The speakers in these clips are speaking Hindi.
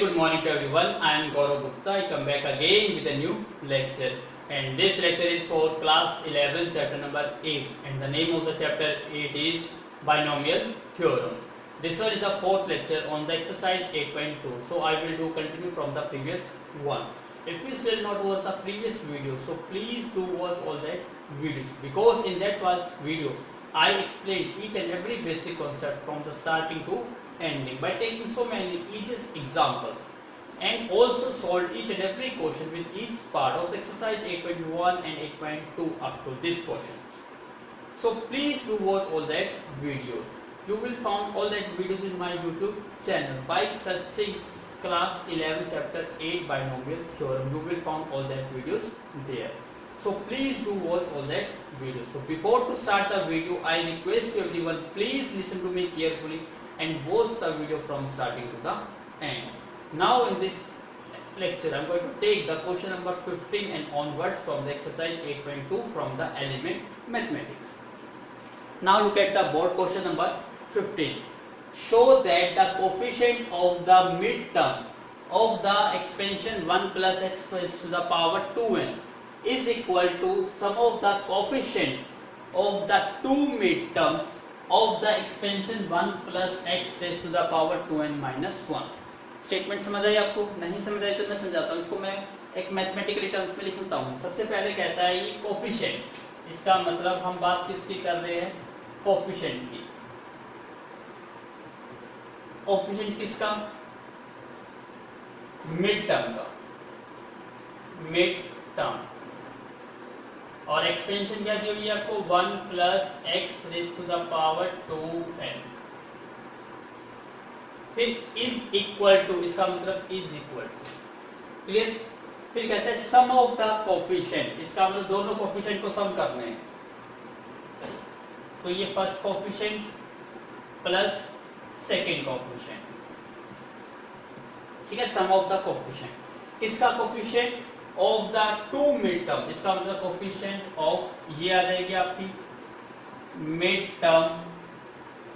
good morning to everyone. I am Gaurav Gupta. I come back again with a new lecture. And this lecture is for class 11, chapter number 8. And the name of the chapter 8 is Binomial Theorem. This one is the fourth lecture on the exercise 8.2. So I will do continue from the previous one. If you still not watch the previous video, so please do watch all that videos. Because in that was video, I explained each and every basic concept from the starting to ending by taking so many easiest examples, and also solved each and every question with each part of the exercise 8.1 and 8.2 up to this questions. So please do watch all that videos. You will find all that videos in my YouTube channel by searching class 11 chapter 8 binomial theorem. You will find all that videos there. So please do watch all that video. So before to start the video, I request to everyone, please listen to me carefully and watch the video from starting to the end. Now in this lecture, I am going to take the question number 15 and onwards from the exercise 8.2 from the element mathematics. Now look at the board question number 15. Show that the coefficient of the midterm of the expansion 1 plus x raised to the power 2n is equal to sum of the coefficient of the two midterms of the expansion 1 plus x raised to the power 2n minus 1. Statement समझ आई आपको? नहीं समझ आई तो मैं समझाता हूँ इसको। मैं एक मैथमेटिकली टर्म्स में लिखता हूँ। सबसे पहले कहता है ये कोफिशिएंट, इसका मतलब हम बात किसकी कर रहे हैं? कोफिशिएंट की। कोफिशिएंट किसका? मिड टर्म का, मिड टर्म। और एक्सपेंशन क्या दी हुई है आपको? 1 plus x raise to the power 2n। फिर इज इक्वल टू, इसका मतलब इज इक्वल टू, क्लियर? फिर कहते हैं सम ऑफ द कोफिशिएंट, इसका मतलब दोनों कोफिशिएंट को सम करने हैं। तो ये first coefficient plus second coefficient, ठीक है, सम ऑफ द कोफिशिएंट। किसका coefficient? Of the two mid term, इसका मतलब कोफिशिएंट ऑफ, ये आ जाएगी आपकी मिड टर्म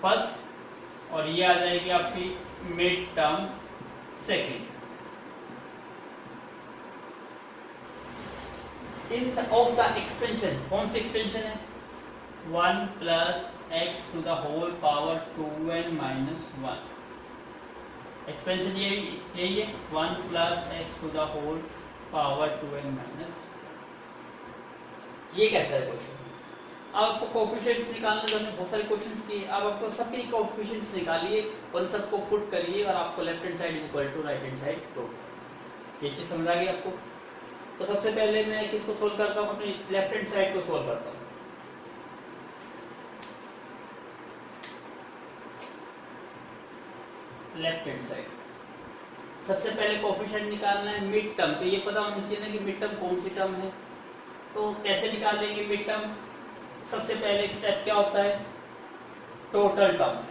फर्स्ट, और ये आ जाएगी आपकी mid term second. In of the expansion, कौन सी एक्सपेंशन है? 1 plus x to the whole power 2n minus 1। Expansion यही है, 1 plus x to the whole power 2n minus. ये कहता है क्वेश्चन। अब आपको कोफिशिएंट्स निकालने जो हमने बहुत सारे क्वेश्चंस किए, अब आपको सबके कोफिशिएंट्स निकालिए, उन सबको पुट करिए और आपको left hand side is equal to right hand side 2। ये चीज समझ आ गई आपको? तो सबसे पहले मैं किसको सोल्व करता हूँ? अपनी लेफ्ट हैंड साइड को सोल्व करता हूँ। लेफ्ट हैंड साइड सबसे पहले कोफिशिएंट निकालना है मिड टर्म। तो ये पता होना चाहिए ना कि मिड टर्म कौन सी टर्म है। तो कैसे निकाल लेंगे मिड टर्म? सबसे पहले स्टेप क्या होता है? Total terms.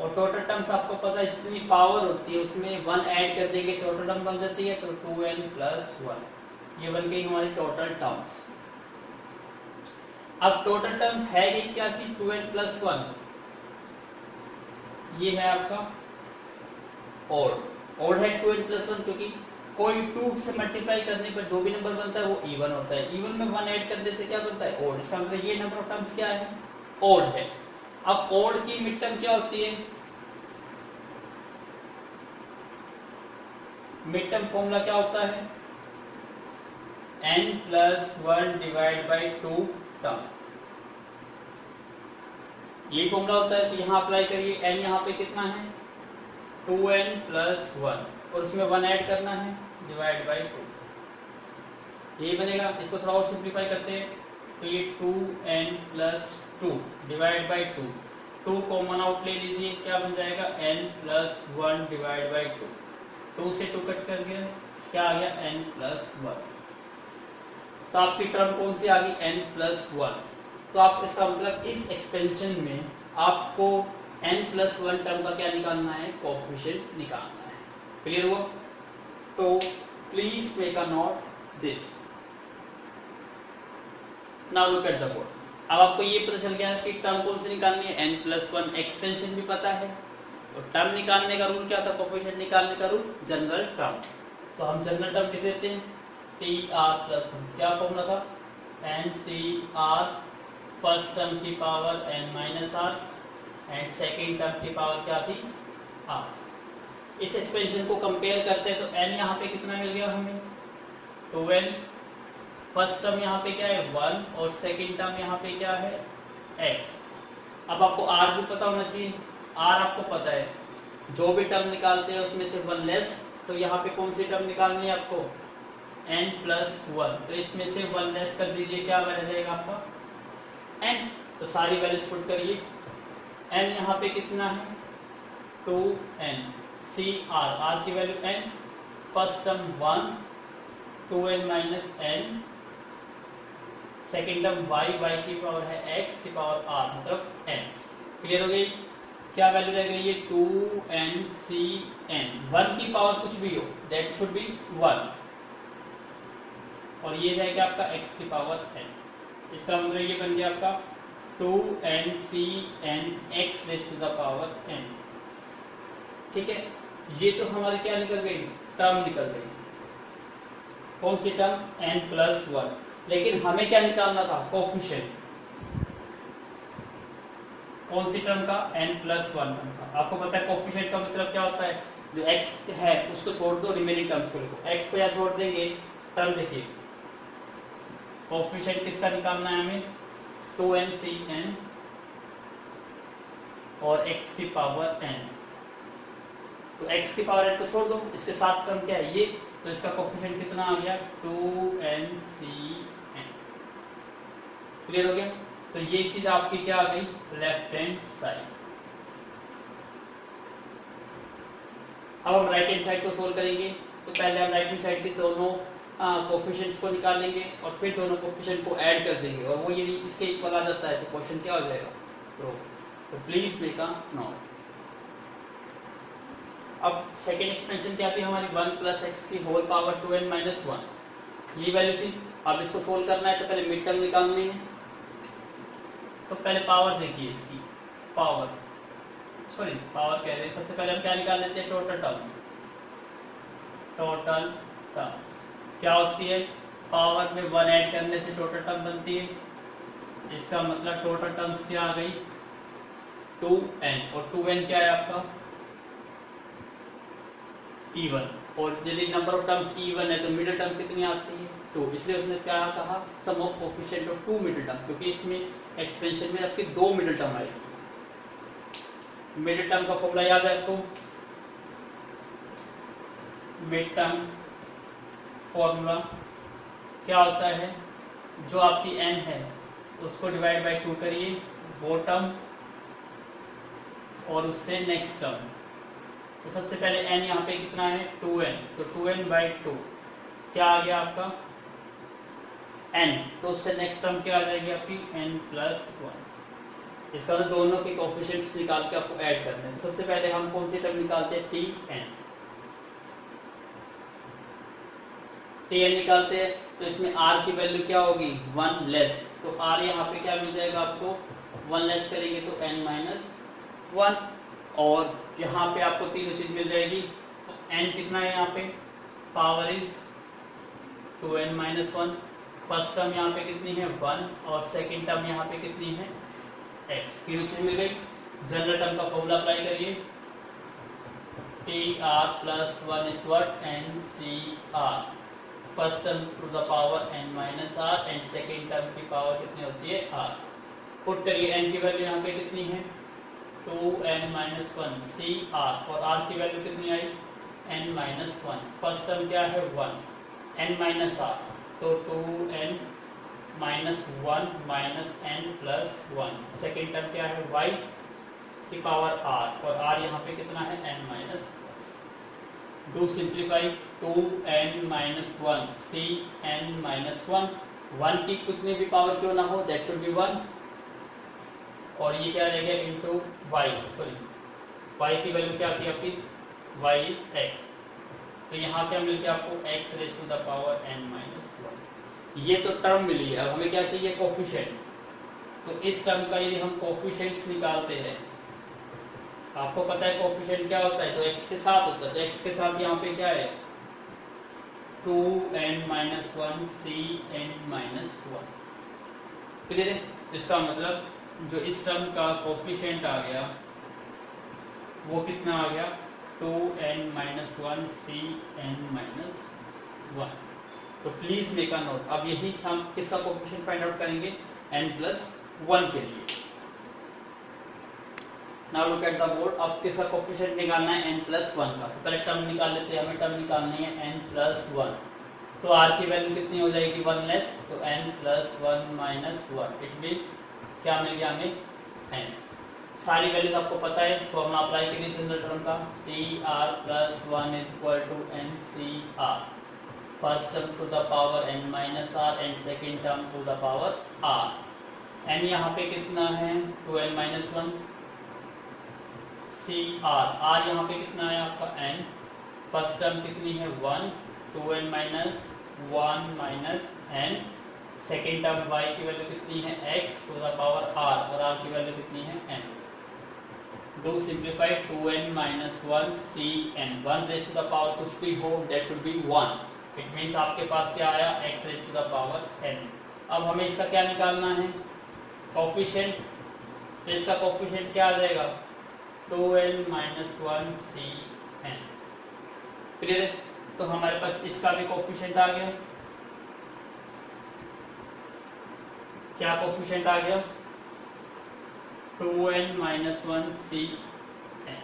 और टोटल टर्म्स आपको पता है जितनी पावर होती है उसमें 1 ऐड कर देंगे, टोटल टर्म बन जाती है। तो 2n प्लस 1, ये बन गई हमारी टोटल टर्म्स। अब टोटल टर्म्स है कि क्या चीज? 2n प्लस 1, ये है आपका ओड है 2n प्लस 1, क्योंकि कोई 2 से मल्टीप्लाई करने पर जो भी नंबर बनता है वो इवन होता है। इवन में 1 ऐड करने से क्या बनता है? ओड। इसका मतलब ये नंबर ऑफ टर्म्स क्या है? ओड है। अब ओड की मिड टर्म क्या होती है? मिड टर्म फॉर्मूला क्या होता है? n plus 1 divide by 2 term, ये फॉर्मूला होता है। तो यहाँ अप्लाई करिए, n यहाँ पे कितना है? 2n प्लस 1, और उसमें 1 ऐड करना है, डिवाइड बाई 2, यही बनेगा। इसको थोड़ा और सिंप्लीफाई करते हैं, तो ये 2n plus 2 divide by 2, 2 common out ले लीजिए, क्या बन जाएगा? n प्लस 1 डिवाइड बाई 2, 2 से 2 कट कर गया, क्या आ गया? n plus 1। तो आपकी टर्म कौन सी आ गई? n plus 1। तो आप इसका मतलब इस एक्सपेंशन में आपको n प्लस 1 टर्म का क्या निकालना है? कोफिशिएंट निकालना है। क्लियर हुआ? तो please make a note this. Now look at the board. अब आपको ये पता चल गया कि टर्म कौन सी निकालनी है? n प्लस 1 एक्सटेंशन भी पता है, तो टर्म निकालने का रूल क्या था, कोफिशिएंट निकालने का रूल, जनरल टर्म। तो हम जनरल टर्म लिख देते हैं टी आर प्लस 1, क्या फॉर्मूला था, N C R first term की power N minus R and second term की पावर क्या थी, आर। इस एक्सपेंशन को कंपेयर करते हैं तो एन यहाँ पे कितना मिल गया हमें, 2n। फर्स्ट टर्म यहाँ पे क्या है 1 और सेकेंड टर्म यहाँ पे क्या है x। अब आपको r भी पता होना चाहिए, r आपको पता है, जो भी टर्म निकालते हैं उसमें से 1 लेस, तो यहाँ पे कौन सी टर्म निकालनी है आपको, n प्लस 1, तो इसमें से 1 लेस कर दीजिए, क्या बन जाएगा आपका n। तो सारी वैल्यूज पुट करिए, n यहाँ पे कितना है 2n, सी r की value n, first term 1 2n minus n, second term y की पावर है x की पावर r मतलब n। क्लियर हो गई, क्या वैल्यू रह गई है 2ncn, 1 की पावर कुछ भी हो दैट शुड बी 1, और ये रहेगा आपका x की पावर n। इसका मतलब ये बन गया आपका 2ncn x raise to the power n। ठीक है, ये तो हमारी क्या निकल गई, टर्म निकल गई, कौन सी टर्म, n प्लस 1। लेकिन हमें क्या निकालना था, कोफिशिएंट, कौन सी टर्म का, n प्लस 1 टर्म का। आपको पता है कोफिशिएंट का मतलब क्या होता है, जो x है उसको छोड़ दो, रिमेनिंग टर्म्स को लिखो, x को यहाँ छोड़ देंगे, टर्म देखिए, कोफिशिएंट किसका निकालना है हमें, 2ncn और x की पावर n। तो x की पावर n को छोड़ दो, इसके साथ टर्म क्या है ये, तो इसका कोफिशिएंट कितना आ गया 2ncn। क्लियर हो गया, तो ये चीज आपकी क्या आ गई, लेफ्ट हैंड साइड। अब हम राइट हैंड साइड को सोल्व करेंगे, तो पहले हम राइट हैंड साइड के दोनों कोफिशिएंट्स को निकालेंगे और फिर दोनों कोफिशिएंट को ऐड कर देंगे, और वो यदि इसके इक्वल आ जाता है तो क्वेश्चन क्या हो जाएगा, तो प्लीज मेक अ नोट। अब सेकेंड एक्सपेंशन क्या थी हमारी, 1 प्लस एक्स की होल पावर 2n माइनस 1, ये वैल्यू थी। अब इसको सोल्व करना है तो पहले मिड टर्म निकालनी है, तो पहले पावर देखिए इसकी, पावर कह रहे हैं, सबसे पहले हम क्या निकाल लेते हैं, टोटल टर्म्स। टोटल टर्म्स क्या होती है, पावर में 1 ऐड करने से टोटल टर्म बनती है, इसका मतलब टोटल टर्म्स क्या आ गई 2n, और 2n क्या है आपका इवन, और यदि नंबर ऑफ टर्म्स इवन है तो मिडिल टर्म कितनी आती है 2, इसलिए उसने क्या कहा, sum of coefficient of 2 middle term, क्योंकि इसमें एक्सपेंशन में आपकी 2 मिडिल टर्म आएगी। मिडिल टर्म का फॉर्मूला याद है आपको, मिड टर्म फॉर्मूला क्या होता है, जो आपकी n है उसको डिवाइड बाय 2 करिए, वो टर्म और उससे नेक्स्ट टर्म। तो सबसे पहले n यहाँ पे कितना है 2n, तो 2n बाई 2 क्या आ गया आपका n, तो उससे नेक्स्ट टर्म क्या आ जाएगी आपकी n प्लस 1। इसका मतलब दोनों के कोफिशिएंट्स निकाल के आपको ऐड करने हैं। सबसे पहले हम कौन सी टर्म निकालते हैं, tn निकालते हैं, तो इसमें r की वैल्यू क्या होगी 1 लेस, तो r यहाँ पे क्या मिल जाएगा आपको 1 लेस करेंगे तो n माइनस 1, और यहाँ पे आपको तीनों चीज मिल जाएगी। तो n कितना है यहाँ पे, power is 2n minus 1, first term यहाँ पे कितनी है 1 और सेकेंड टर्म यहाँ पे कितनी है x, तीनों चीज मिल गई। जनरल टर्म का फॉर्मूला अप्लाई करिए, tr plus 1 is what ncr, first term to the power n minus r and second term की पावर कितनी होती है r। पुट करिए, n की वैल्यू यहाँ पे कितनी है 2n माइनस 1 सी आर, और r की वैल्यू कितनी आई n माइनस 1, फर्स्ट टर्म क्या है 1 n माइनस r, तो 2n minus 1 minus n plus 1, second term क्या है y की पावर r, और r यहाँ पे कितना है n minus 1। Do simplify, 2n minus 1 सी n माइनस 1 की कितनी भी पावर क्यों ना हो दैट शुड बी 1, और ये क्या रहेगा इंटू y, y की वैल्यू क्या थी आपकी, y इज x, तो यहाँ क्या मिल गया आपको x raise to the power n minus 1। ये तो टर्म मिली है, अब हमें क्या चाहिए कोफिशिएंट, तो इस टर्म का यदि हम कोफिशिएंट्स निकालते हैं आपको पता है कोफिशिएंट क्या होता है, तो x के साथ होता है, तो x के साथ यहाँ पे क्या है 2n-1 cn-1। क्लियर है? इसका मतलब जो इस टर्म का कोफिशिएंट आ गया वो कितना आ गया 2n-1 cn-1। तो प्लीज मेक अ नोट। अब यही हम किसका कोफिशिएंट फाइंड आउट करेंगे n+1 के लिए। Now look at the board. अब किसका कोफिशिएंट निकालना है n+1 का। तो पहले टर्म निकाल लेते हैं, हमें टर्म निकालनी है n+1। तो r की वैल्यू कितनी हो जाएगी 1 लेस, तो n+1 - 1 इट मींस क्या मिल गया हमें n। सारी वैल्यूज आपको पता है, तो हम अप्लाई करिए जनरल टर्म का tr+1 = ncr, first term to the power n-r and second term to the power r। n यहाँ पे कितना है 2n-1 cr, r यहाँ पे कितना है आपका n, फर्स्ट टर्म कितनी है 1, 2n-1 n, second term y की वैल्यू कितनी है x to the power r, और r की वैल्यू कितनी है n। Do simplify 2n-1 cn, 1 raise to the power कुछ भी हो that should be 1, it means आपके पास क्या आया x raise to the power n। अब हमें इसका क्या निकालना है कोफिशिएंट, तो इसका कोफिशिएंट क्या आ जाएगा 2n-1 cn। क्लियर है? तो हमारे पास इसका भी कोफिशिएंट आ गया। क्या कोफिशिएंट आ गया 2n-1 cn।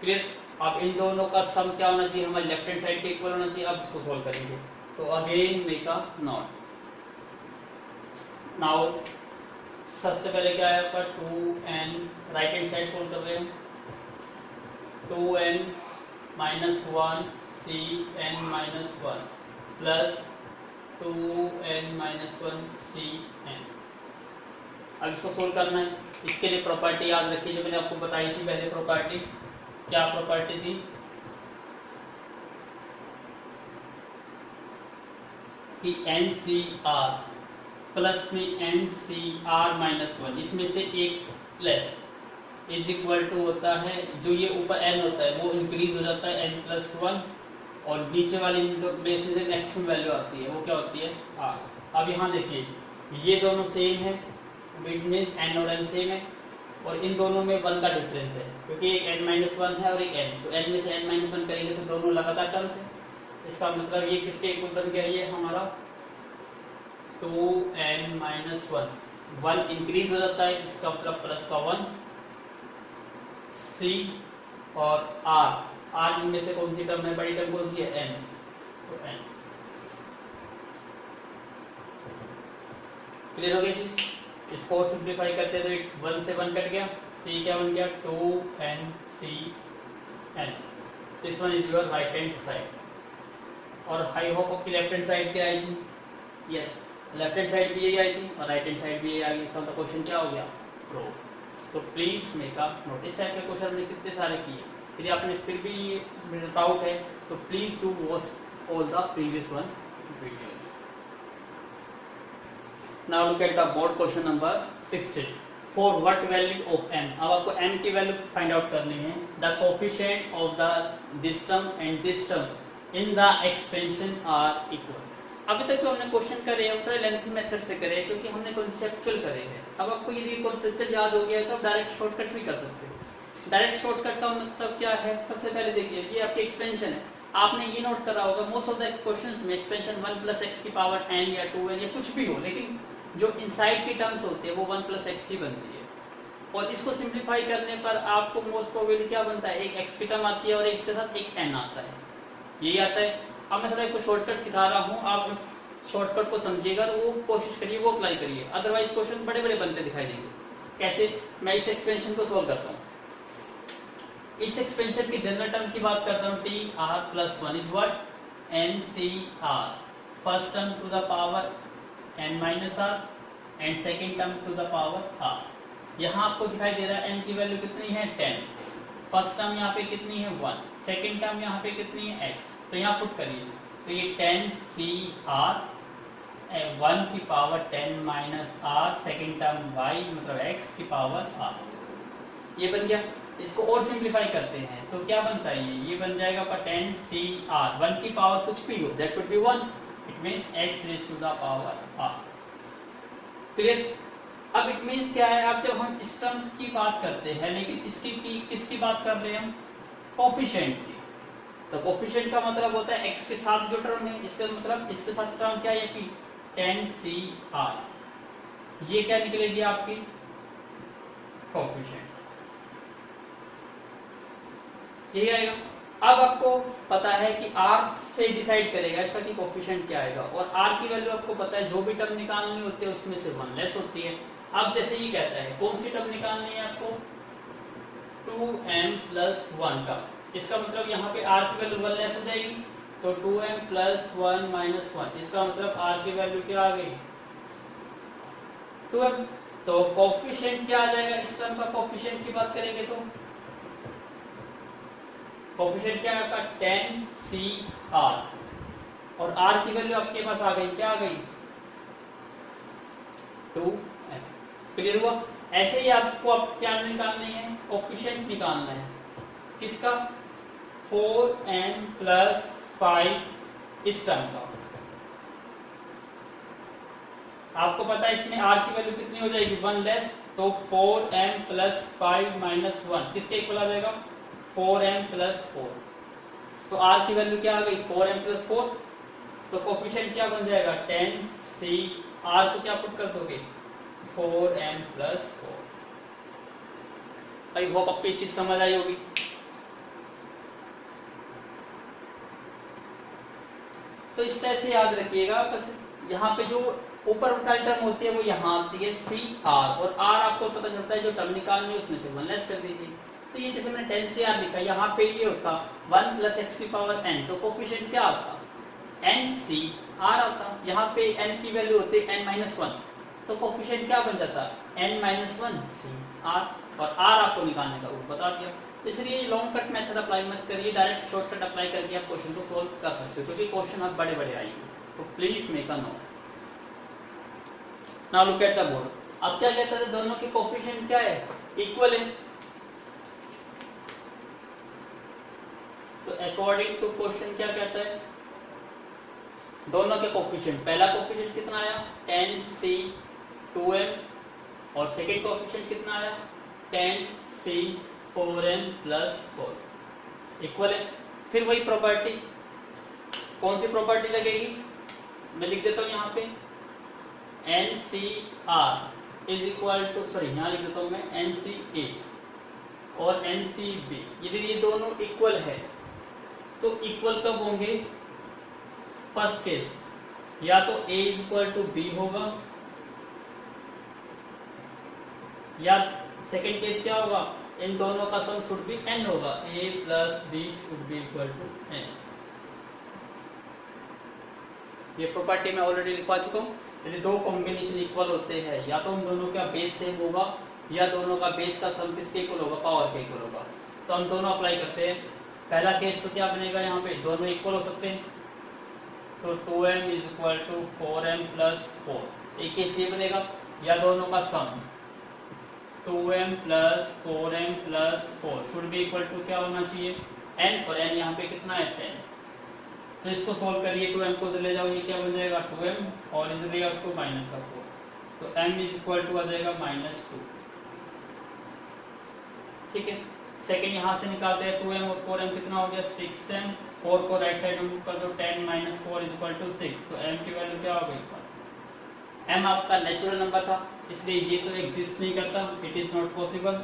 क्लियर? अब इन दोनों का सम क्या होना चाहिए, हमारे लेफ्ट हैंड साइड के इक्वल होना चाहिए। अब इसको सोल्व करेंगे, तो again make a note. Now सबसे पहले क्या है आपका 2n, right hand side solve कर रहे हैं, 2n-1 cn-1 plus 2n-1 cn। अब इसको सोल्व करना है। इसके लिए प्रॉपर्टी याद रखिए जो मैंने आपको बताई थी पहले। प्रॉपर्टी क्या प्रॉपर्टी थी कि NCR प्लस में NCR-1, इसमें से एक लेस इज इक्वल टू होता है, जो ये ऊपर n होता है वो इंक्रीज हो जाता है n+1, और नीचे वाली बेस में से मैक्सिमम वैल्यू आती है वो क्या होती है r। अब यहाँ देखिए ये दोनों सेम है, इट मींस n और n सेम है, और इन दोनों में 1 का डिफरेंस है क्योंकि एक n-1 है और एक n, तो n में से n-1 करेंगे तो दोनों लगातार टर्म्स है। इसका मतलब ये किसके इक्वल बन गया, ये हमारा 2n-1, 1 इंक्रीज हो जाता है, इसका मतलब प्लस का 1 c और r इनमें से कौन सी टर्म है, बड़ी टर्म कौन सी है n, तो n। क्लियर हो गया चीज? इसको और सिंप्लीफाई करते हैं तो 1 से 1 कट गया, तो ये क्या बन गया 2n cn। This one is your right hand side. और आई होप आपकी लेफ्ट हैंड साइड क्या आई थी, यस लेफ्ट हैंड साइड भी यही आई थी और राइट हैंड साइड भी यही आ गई। इसका मतलब क्वेश्चन क्या हो गया प्रो। तो प्लीज मेक अ नोट। इस टाइप के क्वेश्चन हमने कितने सारे किए, यदि आपने फिर भी डाउट है तो please do watch all the previous one videos. Now look at the board question number 16. For what value of n? अब आपको n की वैल्यू फाइंड आउट करनी है। The coefficient of the this term and this term in the expansion are equal. अभी तक जो हमने क्वेश्चन करे हैं थोड़ा लेंथी मेथड से करे क्योंकि हमने कॉन्सेप्चुअल करे हैं। अब आपको यदि कॉन्सेप्चुअल याद हो गया है तो आप डायरेक्ट शॉर्टकट भी कर सकते हो। डायरेक्ट शॉर्टकट का मतलब क्या है, सबसे पहले देखिए ये आपकी एक्सपेंशन है। आपने ये नोट करा होगा मोस्ट ऑफ द क्वेश्चंस में एक्सपेंशन 1 + x की पावर n या 2n या कुछ भी हो, लेकिन जो इनसाइड की टर्म्स होती है वो 1 + x ही बनती है। और इसको सिंप्लीफाई करने पर आपको मोस्ट प्रोबेबली क्या बनता है, एक x की टर्म आती है और इसके साथ एक n आता है, यही आता है। अब मैं थोड़ा एक शॉर्टकट सिखा रहा हूँ, आप शॉर्टकट को समझिएगा तो वो कोशिश करिए, वो अप्लाई करिए, अदरवाइज क्वेश्चन बड़े बड़े बनते दिखाई देंगे। कैसे, मैं इस एक्सपेंशन को सोल्व करता हूँ। इस एक्सपेंशन की जनरल टर्म की बात करता हूँ, tr+1 is what ncr, first term to the power n-r and second term to the power r। यहाँ आपको दिखाई दे रहा है n की वैल्यू कितनी है 10, फर्स्ट टर्म यहाँ पे कितनी है 1, सेकेंड टर्म यहाँ पे कितनी है x, तो यहाँ पुट करिए तो ये 10cr 1 की power 10 - r, second term y मतलब x की पावर r, ये बन गया। इसको और सिंप्लीफाई करते हैं तो क्या बनता है, ये बन जाएगा आपका 10CR, 1 की पावर कुछ भी हो that should be 1, it means x raise to the power r। Clear? अब इट मींस क्या है, अब जब हम इस टर्म की बात करते हैं, लेकिन किसकी बात कर रहे हैं हम, कोफिशिएंट की। तो कोफिशिएंट का मतलब होता है x के साथ जो टर्म है, इसका मतलब इसके साथ टर्म क्या है कि 10CR, ये क्या निकलेगी आपकी कोफिशिएंट, यही आएगा। अब आपको पता है कि r से डिसाइड करेगा इसका कि कोफिशिएंट क्या आएगा, और r की वैल्यू आपको पता है जो भी टर्म निकालनी होती है उसमें से 1 लेस होती है। अब जैसे ये कहता है कौन सी टर्म निकालनी है आपको, 2m प्लस 1 टर्म, इसका मतलब यहाँ पे r की वैल्यू 1 लेस हो जाएगी, तो 2m प्लस 1 माइनस 1, इसका मतलब r की वैल्यू क्या आ गई 2m। तो कोफिशिएंट क्या आ जाएगा, इस टर्म का कोफिशिएंट की बात करेंगे तो कोफिशिएंट क्या है आपका 10CR, और r की वैल्यू आपके पास आ गई, क्या आ गई 2m। क्लियर हुआ? ऐसे ही आपको अब क्या निकालनी है, कोफिशिएंट निकालना है किसका, 4m प्लस 5 इस टर्म का। आपको पता है इसमें r की वैल्यू कितनी हो जाएगी 1 लेस, तो 4m प्लस 5 माइनस 1 किसके इक्वल आ जाएगा 4m प्लस 4। तो r की वैल्यू क्या आ गई 4m प्लस 4, तो कोफिशिएंट क्या बन जाएगा 10CR, तो क्या पुट कर दोगे 4m प्लस 4। आई होप आपको ये चीज समझ आई होगी। तो इस टाइप से याद रखिएगा, बस यहाँ पे जो ऊपर वाली टर्म होती है वो यहाँ आती है CR, और R आपको पता चलता है जो टर्म निकालनी है उसमें से 1 लेस कर दीजिए। तो ये जैसे मैंने 10CR लिखा, यहाँ पे ये होता 1 प्लस x की पावर n, तो कोफिशिएंट क्या आता NCR आता। यहाँ पे n की वैल्यू होती है n माइनस 1, तो कोफिशिएंट क्या बन जाता n माइनस 1 CR, और R आपको निकालने का वो बता दिया। तो इसलिए लॉन्ग कट मेथड अप्लाई मत करिए, डायरेक्ट शॉर्टकट अप्लाई करके आप क्वेश्चन को सोल्व कर सकते हो, क्योंकि क्वेश्चन आप बड़े बड़े आएंगे। तो please make a note. Now look at the board. अब क्या कहता है, दोनों के कोफिशिएंट क्या है, इक्वल है। तो अकॉर्डिंग टू क्वेश्चन क्या कहता है, दोनों के कोफिशिएंट, पहला कोफिशिएंट कितना आया 10C2m, और सेकेंड कोफिशिएंट कितना आया 10C4m प्लस 4, इक्वल है। फिर वही प्रॉपर्टी, कौन सी प्रॉपर्टी लगेगी, मैं लिख देता हूं यहाँ पे NCR is equal to, sorry यहाँ लिख देता हूं मैं NCA और NCB, यदि ये दोनों इक्वल है तो इक्वल कब होंगे, फर्स्ट केस या तो A is equal to B होगा, या सेकेंड केस क्या होगा, इन दोनों का सम शुड बी n होगा, A plus B should be equal to n। ये प्रॉपर्टी मैं ऑलरेडी लिखवा चुका हूँ। यदि दो कॉम्बिनेशन इक्वल होते हैं, या तो उन दोनों का बेस सेम होगा, या दोनों का बेस का सम किसके इक्वल होगा, पावर के इक्वल होगा। तो हम दोनों अप्लाई करते हैं। पहला केस तो क्या बनेगा, यहाँ पे दोनों इक्वल हो सकते हैं, तो 2m is equal to 4m plus 4। एक केस ये बनेगा, या दोनों का sum 2m plus 4m plus 4 should be equal to क्या होना चाहिए n, और n यहाँ पे कितना है 10। तो इसको सॉल्व करिए, 2m को ले जाओ, ये क्या बन जाएगा 2m, और इधर ले उसको माइनस का 4, तो m इज इक्वल टू आ जाएगा -2। ठीक है, सेकंड यहाँ से निकालते हैं 2m और 4m कितना हो गया 6m, 4 को राइट साइड में कर दो, 10 माइनस 4 इज इक्वल टू 6, तो m की वैल्यू क्या हो गई, m आपका नेचुरल नंबर था, इसलिए ये तो एग्जिस्ट नहीं करता, इट इज नॉट पॉसिबल।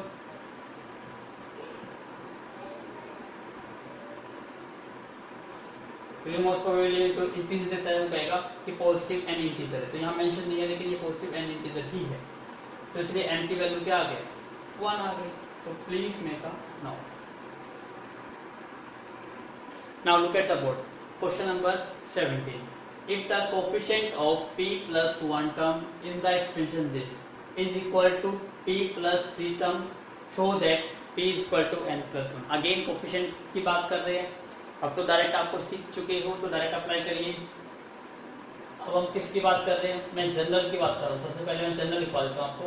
तो ये मोस्ट प्रोबेबली जो इंटीजर देता है वो कहेगा कि पॉजिटिव n इंटीजर है, तो यहाँ मेंशन नहीं है, लेकिन ये पॉजिटिव n इंटीजर ही है, तो इसलिए n की वैल्यू क्या आ गया 1 आ गई। तो please make a note. Now look at the board, question number 17। If the coefficient of p plus 1 term in the expression this is equal to p plus 3 term, show that p is equal to n plus 1। Again coefficient की बात कर रहे हैं, अब तो डायरेक्ट आपको सीख चुके हो तो डायरेक्ट अप्लाई करिए। अब हम किसकी बात कर रहे हैं, मैं जनरल की बात कर रहा हूँ। सबसे पहले मैं जनरल लिखवा देता हूँ आपको,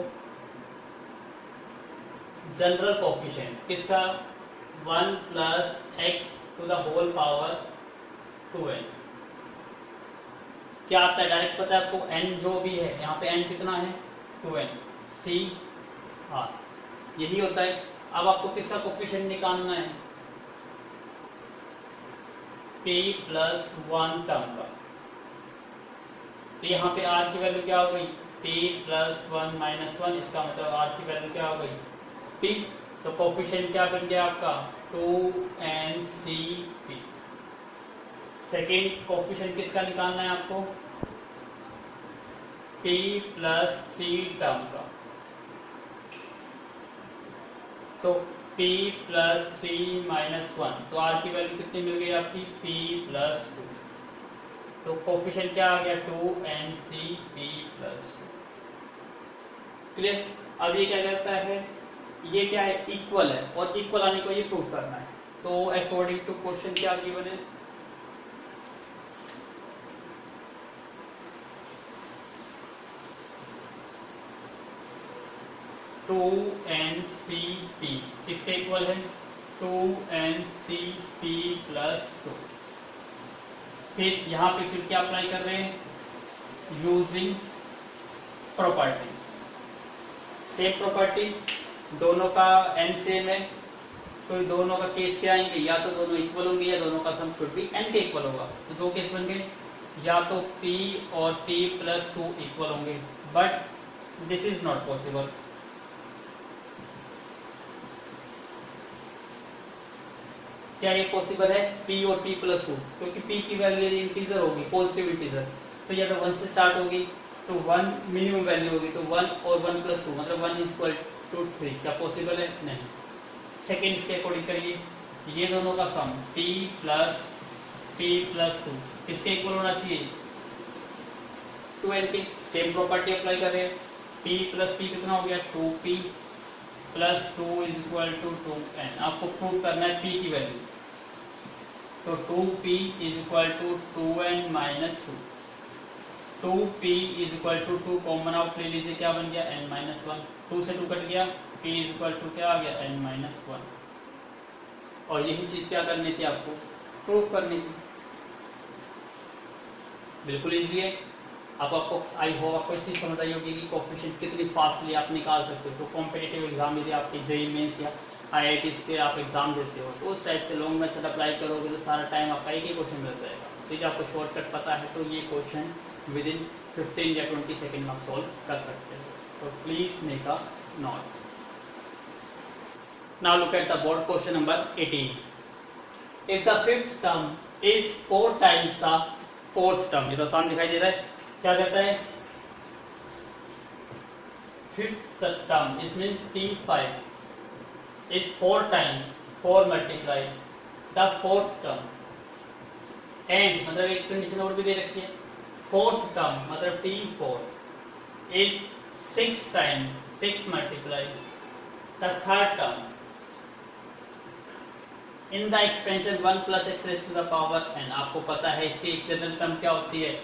जनरल कोफिशिएंट किसका, 1 plus x to the whole power 2n। क्या आता है डायरेक्ट पता है आपको, n जो भी है यहाँ पे n कितना है 2n सी आर, यही होता है। अब आपको किसका कोफिशिएंट निकालना है, p प्लस 1 टर्म का। तो यहाँ पे r की वैल्यू क्या हो गई, p प्लस 1 माइनस 1, इसका मतलब r की वैल्यू क्या हो गई p। तो कोफिशिएंट क्या बन गया आपका 2ncp। सेकेंड कोफिशिएंट किसका निकालना है आपको, p प्लस 3 टर्म का। तो p प्लस 3 माइनस 1, तो r की वैल्यू कितनी मिल गई आपकी, p प्लस 2। तो कोफिशिएंट क्या आ गया 2ncp प्लस 2। क्लियर। अब ये क्या कहता है, ये क्या है इक्वल है, और इक्वल आने को ये प्रूव करना है। तो अकॉर्डिंग टू क्वेश्चन क्या गिवन है, टू एन सी पी किसके इक्वल है, 2ncp प्लस 2। फिर यहाँ पे फिर क्या अप्लाई कर रहे हैं, यूजिंग प्रॉपर्टी, सेम प्रॉपर्टी, दोनों का n सेम है, तो दोनों का केस क्या आएंगे, या तो दोनों इक्वल होंगे या दोनों का सम शुड बी n के इक्वल होगा। तो दो केस बन गए, या तो p और p प्लस 2 इक्वल होंगे, but this is not possible. क्या ये पॉसिबल है, p और p प्लस 2, क्योंकि p की वैल्यू यदि इंटीजर होगी, पॉजिटिव इंटीजर, तो या तो 1 से स्टार्ट होगी, तो 1 मिनिमम वैल्यू होगी, तो 1 और 1 प्लस 2 मतलब 1 इज इक्वल टू 3। क्या पॉसिबल है, नहीं। सेकेंड इसके अकॉर्डिंग करिए, ये दोनों का सम p प्लस 2 किसके इक्वल होना चाहिए, 2n के। सेम प्रॉपर्टी अप्लाई कर रहे हैं, p प्लस p कितना हो गया 2p plus 2 is equal to 2n। आपको प्रूव करना है p की वैल्यू, तो 2p is equal to 2n minus 2। 2p is equal to 2 common out ले लीजिए, क्या बन गया n माइनस 1, 2 से 2 कट गया, p इज इक्वल टू क्या आ गया n माइनस 1। और यही चीज क्या करनी थी आपको, प्रूव करनी थी। बिल्कुल इजी है। अब आपको आई होप आपको इस चीज समझ आई होगी कि कोफिशिएंट कितनी फास्टली आप निकाल सकते हो। तो कॉम्पिटिटिव एग्जाम यदि आपके जेईई मेंस या आईआईटी के आप एग्जाम देते हो, तो उस टाइप से लॉन्ग मेथड अप्लाई करोगे तो सारा टाइम आपका एक ही क्वेश्चन मिल जाएगा। तो यदि आपको शॉर्टकट पता है तो ये क्वेश्चन विद इन 15 या 20 सेकेंड में आप सॉल्व कर सकते हो। तो please make a note. Now look at the board question number 18। If the fifth term is 4 times the fourth term, ये तो आसान दिखाई दे रहा है। क्या कहता है, fifth term it means T5 is 4 times 4 multiply the fourth term, and मतलब एक कंडीशन और भी दे रखी है, फोर्थ टर्म मतलब T4 is 6 times 6 multiply the third term in the expansion 1 plus x raise to the power n। आपको पता है इसकी एक जनरल टर्म क्या होती है,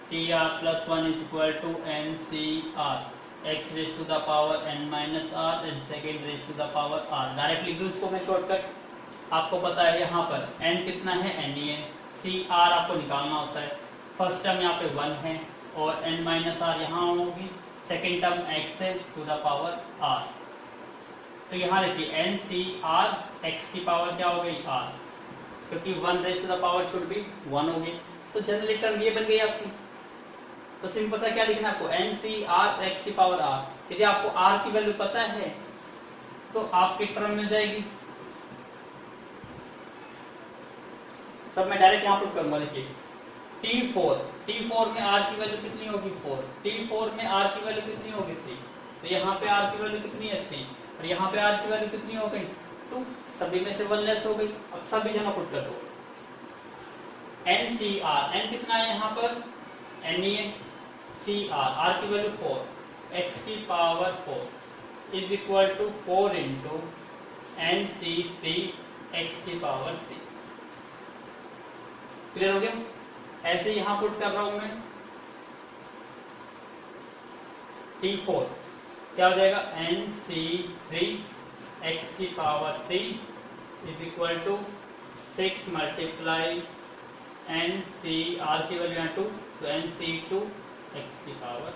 TR plus 1 is equal to NCR, x raised to the power n minus r and second raised to the power r। Directly लिखूं इसको मैं शॉर्टकट, आपको पता है यहाँ पर n कितना है, n ही है, CR आपको निकालना होता है। फर्स्ट टर्म यहाँ पे 1 है और n माइनस r यहाँ होगी, सेकेंड टर्म x है टू द पावर r। तो यहाँ देखिए NCR x की पावर क्या हो गई r, क्योंकि 1 raise to the power should be 1 होगी। तो जनरली टर्म ये बन गई आपकी। तो सिंपल सा क्या लिखना है आपको, NCR x की पावर r। यदि आपको r की वैल्यू पता है तो आपकी टर्म मिल जाएगी। तब मैं डायरेक्ट यहाँ पुट करूंगा, देखिए T4 में r की वैल्यू कितनी होगी 4, T4 में r की वैल्यू कितनी होगी 3, तो यहाँ पे r की वैल्यू कितनी है 3, और यहाँ पे r की वैल्यू कितनी हो गई 2, सभी में से 1 लेस हो गई। अब सभी जगह पुट कर दो, NCR n कितना है यहाँ पर n ही है, CR r की वैल्यू 4, x की पावर 4 is equal to 4 into NC3 x की पावर 3। क्लियर हो गया। ऐसे यहां पुट कर रहा हूं मैं T4 क्या हो जाएगा, NC3 is equal to 6 multiply NC, R की वैल्यू यहाँ 2, तो NC2 x की पावर।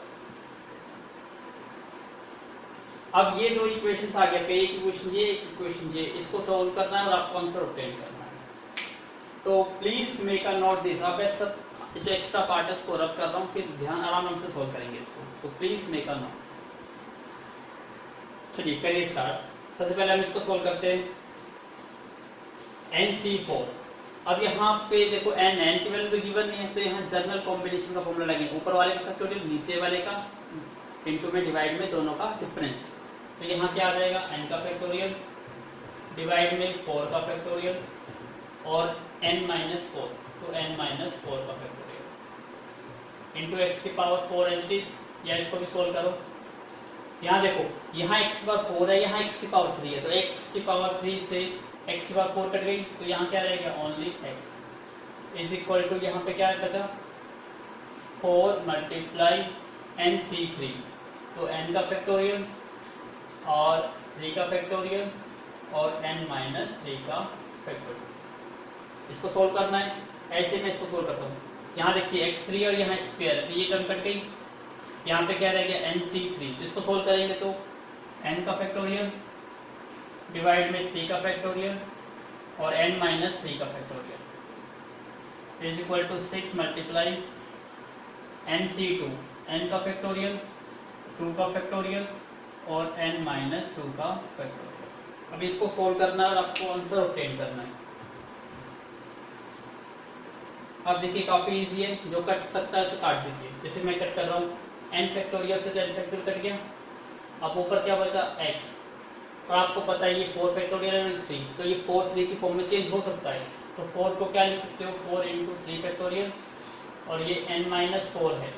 अब ये दो इक्वेशन आ गया, एक इक्वेशन ये, एक इक्वेशन ये, इसको सॉल्व करना है और आपको आंसर ऑब्टेन करना है। तो please make a note this. अब सब जो एक्स्ट्रा पार्ट है उसको रब कर रहा हूँ, फिर ध्यान आराम से सॉल्व करेंगे इसको। तो प्लीज मेक अ नोट। चलिए करिए स्टार्ट। सबसे पहले हम इसको सॉल्व करते हैं। NC4, अब यहाँ पे देखो n की वैल्यू तो गिवन नहीं है, तो यहाँ जनरल कॉम्बिनेशन का फॉर्मूला लगेगा, ऊपर वाले का फैक्टोरियल, नीचे वाले का इनटू में डिवाइड में, दोनों का डिफरेंस। तो यहाँ क्या आ जाएगा, n का फैक्टोरियल डिवाइड में 4 का फैक्टोरियल और n-4, तो n-4 का फैक्टोरियल इनटू x की पावर 4 एज इट इज। या इसको भी सोल्व करो। यहाँ देखो, यहाँ x की पावर 4 है, यहाँ x की पावर 3 है, तो x की पावर 3 से x की पावर 4 कट गई, तो यहाँ क्या रहेगा, only x is equal to, यहाँ पे क्या बचा, 4 मल्टीप्लाई NC3, तो n का फैक्टोरियल और 3 का फैक्टोरियल और n-3 का फैक्टोरियल। इसको सोल्व करना है। ऐसे मैं इसको सोल्व करता हूँ। यहाँ देखिए x3 और यहाँ x2 है, तो ये टर्म कट गई, यहाँ पे क्या रहेगा, NC3। तो इसको सोल्व करेंगे तो n का फैक्टोरियल डिवाइड में 3 का फैक्टोरियल और n-3 का factorial is equal to 6 multiply NC2, n का फैक्टोरियल, 2 का फैक्टोरियल और n-2 का फैक्टोरियल। अब इसको सोल्व करना है और आपको आंसर ऑब्टेन करना है। अब देखिए काफी इजी है, जो कट सकता है उसे काट दीजिए। जैसे मैं कट कर रहा हूँ, n फैक्टोरियल से n फैक्टोरियल कट गया, अब ऊपर क्या बचा, x, और आपको पता है ये 4 फैक्टोरियल और 3, तो ये 4 3 की फॉर्म में चेंज हो सकता है। तो 4 को क्या लिख सकते हो, 4 इंटू 3 फैक्टोरियल और ये n-4 है।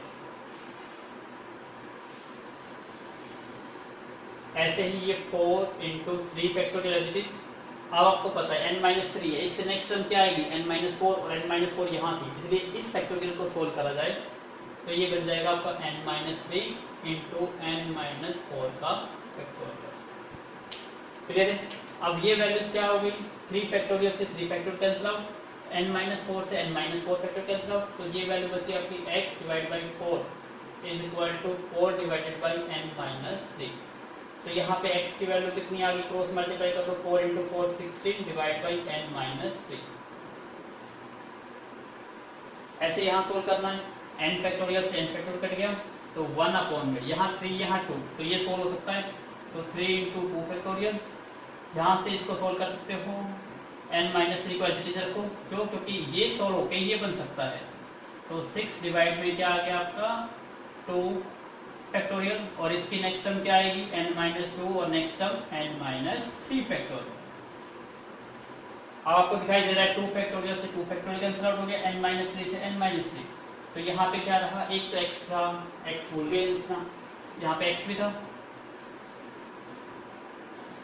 ऐसे ही ये 4 into 3 factorial as it is. अब आपको पता है n-3 है, इससे नेक्स्ट टर्म क्या आएगी, n-4, और n-4 यहाँ थी, इसलिए इस फैक्टोरियल को सोल्व करा जाए तो ये बन जाएगा आपका n-3 इंटू n-4 का फैक्टोरियल। क्लियर है। अब ये वैल्यूज क्या हो गई, 3 फैक्टोरियल से 3 फैक्टोरियल कैंसिल आउट, n-4 से n-4 फैक्टोरियल कैंसिल आउट, तो ये वैल्यू बची आपकी x divide by 4 is equal to 4 divided by n-3। तो यहाँ पे x की वैल्यू कितनी आ गई, क्रॉस मल्टीप्लाई कर दो, 4 इंटू 4 16 डिवाइड बाई n-3। ऐसे यहाँ सोल्व करना है। n फैक्टोरियल से n फैक्टोरियल कट गया, तो 1 अपॉन में यहाँ 3 यहाँ 2, तो ये सोल्व हो सकता है, तो 3 इंटू 2 फैक्टोरियल। यहाँ से इसको सोल्व कर सकते हो, n-3 को एज इट इज रखो, क्यों, क्योंकि ये सोल्व होके ये बन सकता है। तो 6 डिवाइड में क्या आ गया आपका 2 फैक्टोरियल, और इसकी नेक्स्ट टर्म क्या आएगी, n-2, और नेक्स्ट टर्म n-3 फैक्टोरियल। अब आपको दिखाई दे रहा है 2 फैक्टोरियल से 2 फैक्टोरियल कैंसिल आउट हो गया, n-3 से n-3। तो यहाँ पे क्या रहा, एक तो x था, x भूल गए लिखना, यहाँ पे x भी था,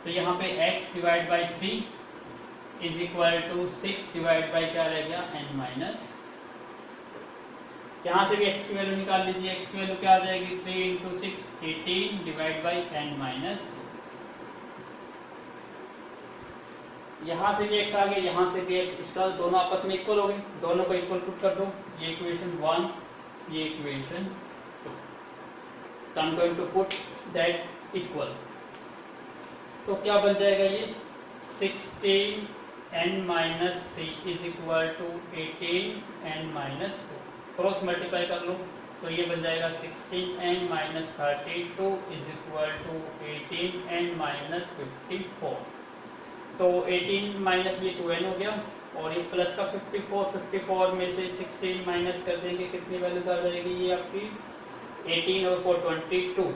तो यहाँ पे x divide by 3 is equal to 6 divide by क्या रह गया, n-। यहाँ से भी x की वैल्यू निकाल लीजिए, x की वैल्यू क्या आ जाएगी, 3 इंटू 6 18 डिवाइड बाई n-2। यहाँ से भी x आ गया, यहाँ से भी x, इसका दोनों आपस में इक्वल हो गए, दोनों को इक्वल पुट कर दो, ये इक्वेशन 1, ये इक्वेशन 2। तो I am going to put that equal, तो क्या बन जाएगा ये 16 n-3 is equal to 18 n-2। Cross multiply कर लो, तो ये बन जाएगा 16 n-32 is equal to 18 n-54। तो 18 माइनस ये 2n हो गया, और ये प्लस का 54 में से 16 माइनस कर देंगे, कितनी वैल्यू आ जाएगी ये आपकी 18 और 4 22।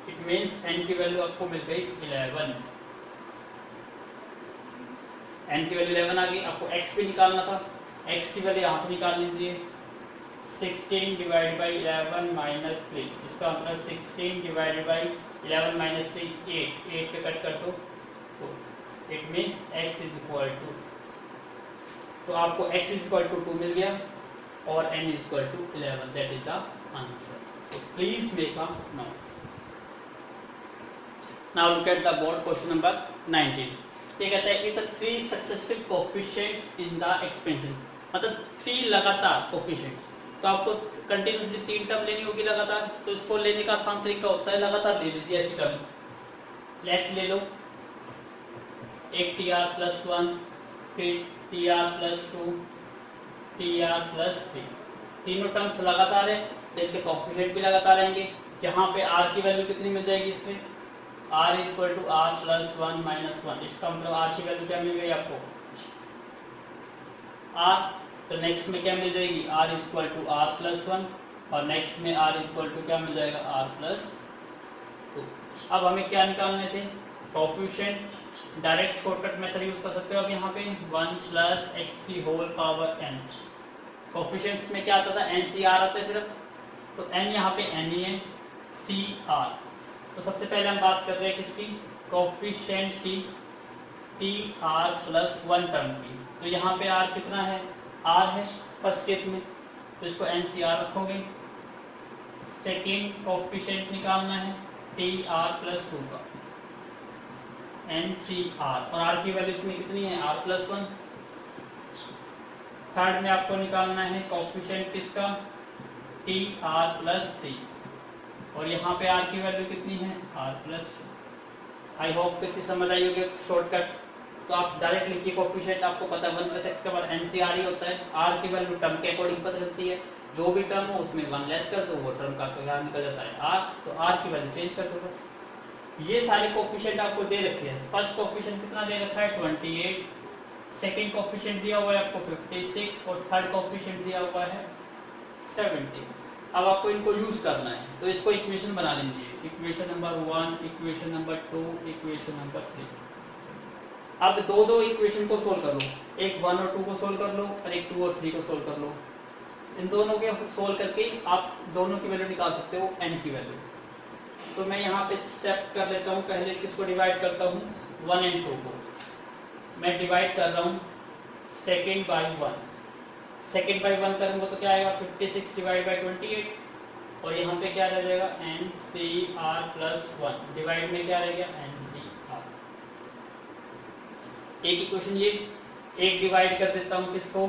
इट मीन्स n की वैल्यू आपको मिल गई 11। n की वैल्यू 11 आ गई। आपको x भी निकालना था, x की वैल्यू यहाँ से निकाल लीजिए, 16 डिवाइड बाई 11 माइनस 3, इसका मतलब 16 डिवाइडेड बाई 11 माइनस 3 8 पे कट कर दो, तो it means x is equal to, तो आपको x इज इक्वल टू 2 मिल गया और n is equal to 11। That is the answer. तो please make a note. Now look at the board question number 19। ये कहता है if the 3 successive coefficients in the expansion, मतलब 3 लगातार कोएफिशिएंट्स, तो आपको कंटिन्यूसली 3 टर्म लेनी होगी लगातार, तो इसको लेने का आसान तरीका होता है लगातार ले लीजिए ऐसी टर्म। लेट ले लो एक tr+1, फिर tr+2, tr+3, तीनों टर्म्स लगातार है तो इनके कोएफिशिएंट भी लगातार रहेंगे। यहाँ पे r की वैल्यू कितनी मिल जाएगी इसमें, r = r+1 - 1, इसका मतलब r की वैल्यू क्या मिल गई आपको r, तो नेक्स्ट में क्या मिल जाएगी r = r+1 और नेक्स्ट में r = क्या मिल जाएगा r+2। अब हमें क्या निकालने थे coefficient, direct shortcut method use कर सकते हो। अब यहाँ पे 1 + x⁴n, कोएफिशिएंट्स में क्या आता था NCR आता है सिर्फ, तो n यहाँ पे n ही है, CR। तो सबसे पहले हम बात कर रहे हैं किसकी, कोएफिशिएंट की tr+1 टर्म की। तो यहाँ पे r कितना है, r है फर्स्ट केस में, तो इसको NCR रखोगे। सेकेंड कोएफिशिएंट निकालना है tr+2 का, NCR, और r की वैल्यू इसमें कितनी है r+1। थर्ड में आपको निकालना है कोएफिशिएंट किसका tr+3, और यहाँ पे r की वैल्यू कितनी है r+2। आई होप किसी समझ आई होगी शॉर्टकट। तो आप डायरेक्ट लिखिए कोएफिशिएंट, आपको पता है 1 + x का बाद NCR ही होता है। r की वैल्यू टर्म के अकॉर्डिंग पता चलती है, जो भी टर्म हो उसमें 1 लेस कर दो, वो टर्म का क्या निकल जाता है r, तो r की वैल्यू चेंज कर दो बस। ये सारे कोएफिशिएंट आपको दे रखे हैं। फर्स्ट कोएफिशिएंट कितना दे रखा है 28, सेकंड कोएफिशिएंट दिया हुआ है आपको 56 और थर्ड कोएफिशिएंट दिया हुआ है 70। अब आपको इनको यूज करना है, तो इसको इक्वेशन बना लीजिए, equation number 1, equation number 2, equation number 3। अब दो इक्वेशन को सोल्व कर लो, एक 1 और 2 को सोल्व कर लो और एक 2 और 3 को सोल्व कर लो। इन दोनों के सोल्व करके आप दोनों की वैल्यू निकाल सकते हो, n की वैल्यू। तो मैं यहाँ पे स्टेप कर लेता हूँ, पहले किसको डिवाइड करता हूँ 1 और 2 को, मैं डिवाइड कर रहा हूँ सेकेंड बाई 1। सेकेंड बाई 1 करूंगा तो क्या आएगा 56 / 28, और यहाँ पे क्या रह जाएगा NCR+1, डिवाइड में क्या रह गया NCR। एक इक्वेशन ये, एक डिवाइड कर देता हूँ किसको,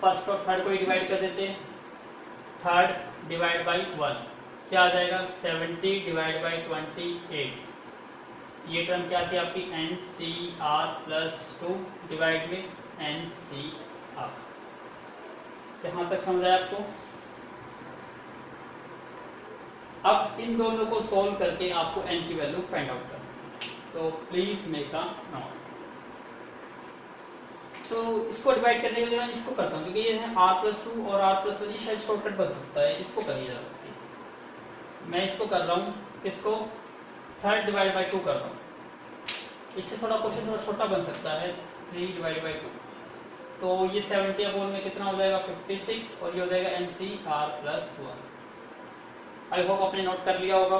फर्स्ट और थर्ड को ही डिवाइड कर देते हैं। थर्ड डिवाइड बाई 1 क्या आ जाएगा 70 / 28, ये टर्म क्या थी आपकी NCR+2 डिवाइड में NCR। यहां तक समझ आया आपको। अब इन दोनों को सोल्व करके आपको n की वैल्यू फाइंड आउट करना है, तो प्लीज मेक अ नोट। तो इसको डिवाइड करने के लिए मैं इसको करता हूँ, क्योंकि ये है r+2 और r+1, ये शायद शॉर्टकट बन सकता है, इसको करिए जरा। मैं इसको कर रहा हूँ किसको, थर्ड डिवाइड बाई 2 कर रहा हूँ। इससे थोड़ा क्वेश्चन थोड़ा छोटा बन सकता है, 3 डिवाइड बाई 2, तो ये 70 अपॉन में कितना हो जाएगा 56, और ये हो जाएगा NCR+1। आई होप आपने नोट कर लिया होगा।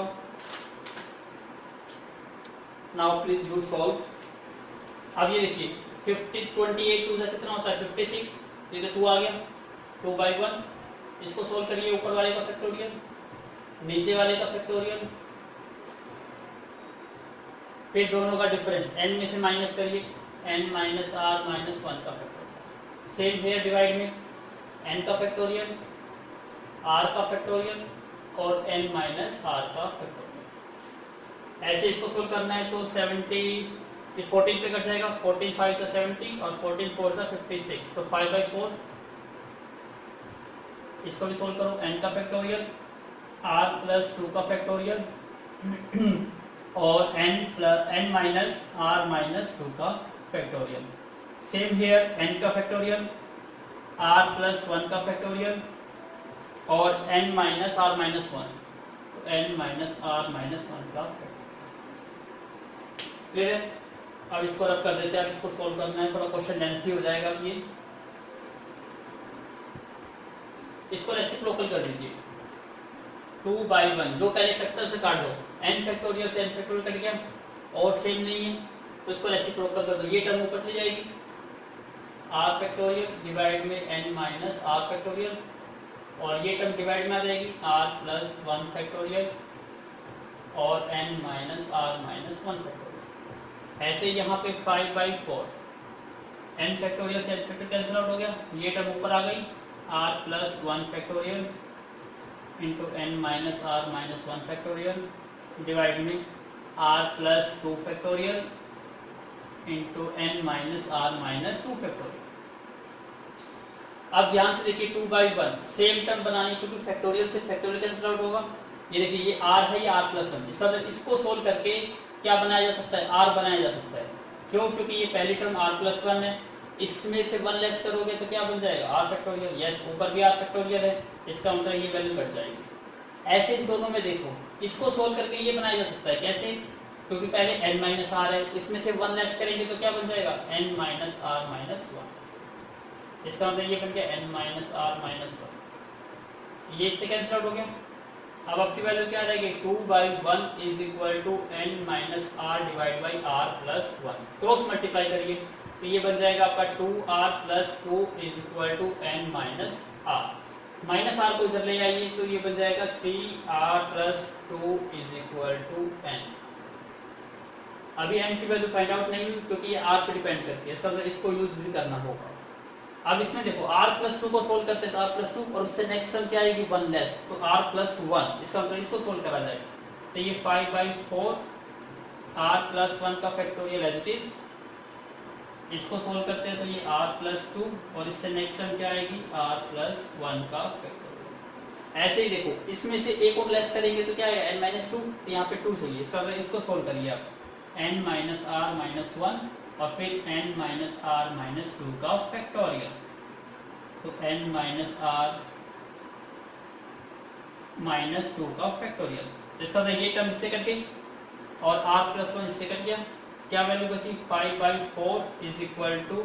Now please do solve. अब ये देखिए 28 2 से कितना होता है 56, ये तो 2 आ गया, 2/1। इसको सोल्व करिए, ऊपर वाले का फैक्टोरियल, नीचे वाले का फैक्टोरियल, फिर दोनों का डिफरेंस n में से माइनस करिए, n - r - 1 का फैक्टोरियल। सेम हेयर डिवाइड में n का फैक्टोरियल, r का फैक्टोरियल और n - r का फैक्टोरियल। ऐसे इसको सोल्व करना है तो 70 14 पे कट जाएगा, 14 5 = 70 और 14 4 = 56, तो 5/4। इसको भी सोल्व करो, n का फैक्टोरियल, r+2 का फैक्टोरियल और n - r - 2 का फैक्टोरियल। सेम हियर n का फैक्टोरियल, r+1 का फैक्टोरियल और n - r - 1, तो n - r - 1 का फैक्टोरियल। क्लियर है? अब इसको रब कर देते हैं, अब इसको सोल्व करना है, थोड़ा क्वेश्चन लेंथी हो जाएगा। अब ये इसको रेसिप्रोकल कर दीजिए, 2/1, जो पहले फैक्टर से काट दो, n फैक्टोरियल से n फैक्टोरियल कट गया और सेम नहीं है, तो इसको रेसिप्रोकल कर दो, ये टर्म ऊपर चली जाएगी, r फैक्टोरियल डिवाइड में n - r फैक्टोरियल, और ये टर्म डिवाइड में आ जाएगी r+1 फैक्टोरियल और n minus r minus 1 factorial. ऐसे यहाँ पे 5/4 n फैक्टोरियल से n फैक्टोरियल कैंसिल आउट हो गया, ये टर्म ऊपर आ गई r plus 1 factorial into n minus r minus 1 factorial divide में r plus 2 factorial into n minus r minus 2 factorial. अब ध्यान से देखिए 2/1 सेम टर्म बनाने, क्योंकि फैक्टोरियल से फैक्टोरियल कैंसिल आउट होगा। ये देखिए ये r है, ये r प्लस 1, इसका मतलब इसको सोल्व करके क्या बनाया जा सकता है, r बनाया जा सकता है। क्यों? क्योंकि ये पहली टर्म r प्लस 1 है, इसमें से 1 लेस करोगे तो क्या बन जाएगा, r फैक्टोरियल। यस, ऊपर भी r फैक्टोरियल है, इसका मतलब ये वैल्यू कट जाएगी। ऐसे इन दोनों में देखो, इसको सोल्व करके ये बनाया जा सकता है। कैसे? क्योंकि पहले n माइनस r है, इसमें से 1 लेस करेंगे तो क्या बन जाएगा, n माइनस r माइनस 1। इसका मतलब ये बन गया n माइनस r माइनस 1, ये इससे कैंसिल आउट हो गया। अब आपकी वैल्यू क्या रहेगी, 2/1 is equal to n minus r divide by r plus 1। Cross multiply करिए तो ये बन जाएगा आपका 2r plus 2 is equal to n minus r। Minus r को इधर ले आइए तो ये बन जाएगा 3r plus 2 is equal to n। अभी n की वैल्यू फाइंड आउट नहीं हुई क्योंकि ये r पे डिपेंड करती है, इसका मतलब इसको यूज भी करना होगा। अब इसमें देखो r प्लस 2 को सोल्व करते हैं तो r प्लस 2 और उससे नेक्स्ट टर्म क्या आएगी, 1 लेस, तो r प्लस 1, इसका मतलब इसको सोल्व करा जाएगा। तो ये 5/4 r प्लस 1 का फैक्टोरियल एज इट इज, इसको सोल्व करते हैं तो ये r प्लस 2 और इससे नेक्स्ट टर्म क्या आएगी, r प्लस 1 का फैक्टोरियल। ऐसे ही देखो, इसमें से एक और लेस करेंगे तो क्या आएगा, n माइनस 2, तो यहाँ पे 2 चाहिए, इसका मतलब इसको सोल्व करिए आप, n माइनस r माइनस 1 और फिर n माइनस r माइनस 2 का फैक्टोरियल। तो n माइनस r माइनस 2 का फैक्टोरियल। इसका मतलब ये टर्म इससे कट गई और r प्लस 1 इससे कट गया, क्या वैल्यू बची, 5/4 इज इक्वल टू,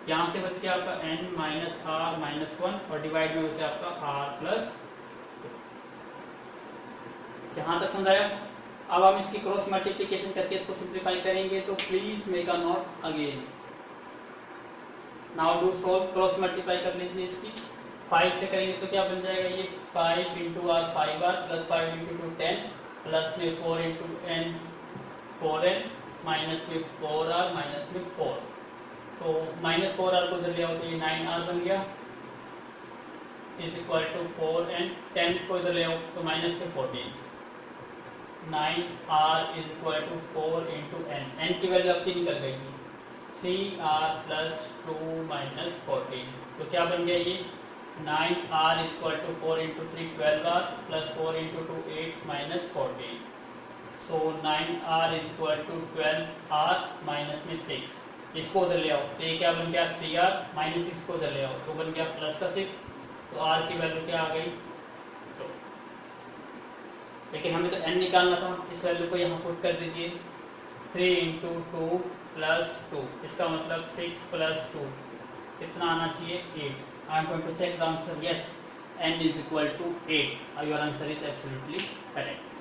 यहाँ से बच गया आपका n माइनस r माइनस 1 और डिवाइड में बचा आपका r प्लस 2। यहाँ तक समझाया। अब हम इसकी क्रॉस मल्टीप्लिकेशन करके इसको सिंप्लीफाई करेंगे, तो please make a note again. Now do solve, cross multiply कर लीजिए इसकी। 5 से करेंगे तो क्या बन जाएगा, ये 5 into R 5r plus 5 into 2 10 plus में 4 इंटू n 4n माइनस में 4r माइनस में 4। तो माइनस 4r को इधर ले आओ तो ये 9r बन गया इज इक्वल टू 4n, 10 को इधर ले आओ तो माइनस में 14, 9r is equal to 4 into n, n की वैल्यू आपकी निकल गई थी 3r प्लस 2 माइनस 14। तो क्या बन गया ये 9r is equal to 4 into 3 12r plus 4 into 2 8 minus 14। So 9r is equal to 12r minus में 6, इसको उधर ले आओ तो ये क्या बन गया 3r माइनस 6 को उधर ले आओ तो बन गया प्लस का 6। तो r की वैल्यू क्या आ गई, तो लेकिन हमें तो n निकालना था, इस वैल्यू को यहाँ पुट कर दीजिए 3 इंटू 2 प्लस 2, इसका मतलब 6 प्लस 2 कितना आना चाहिए 8। I am going to check the answer, yes n is equal to 8। Your answer is absolutely correct.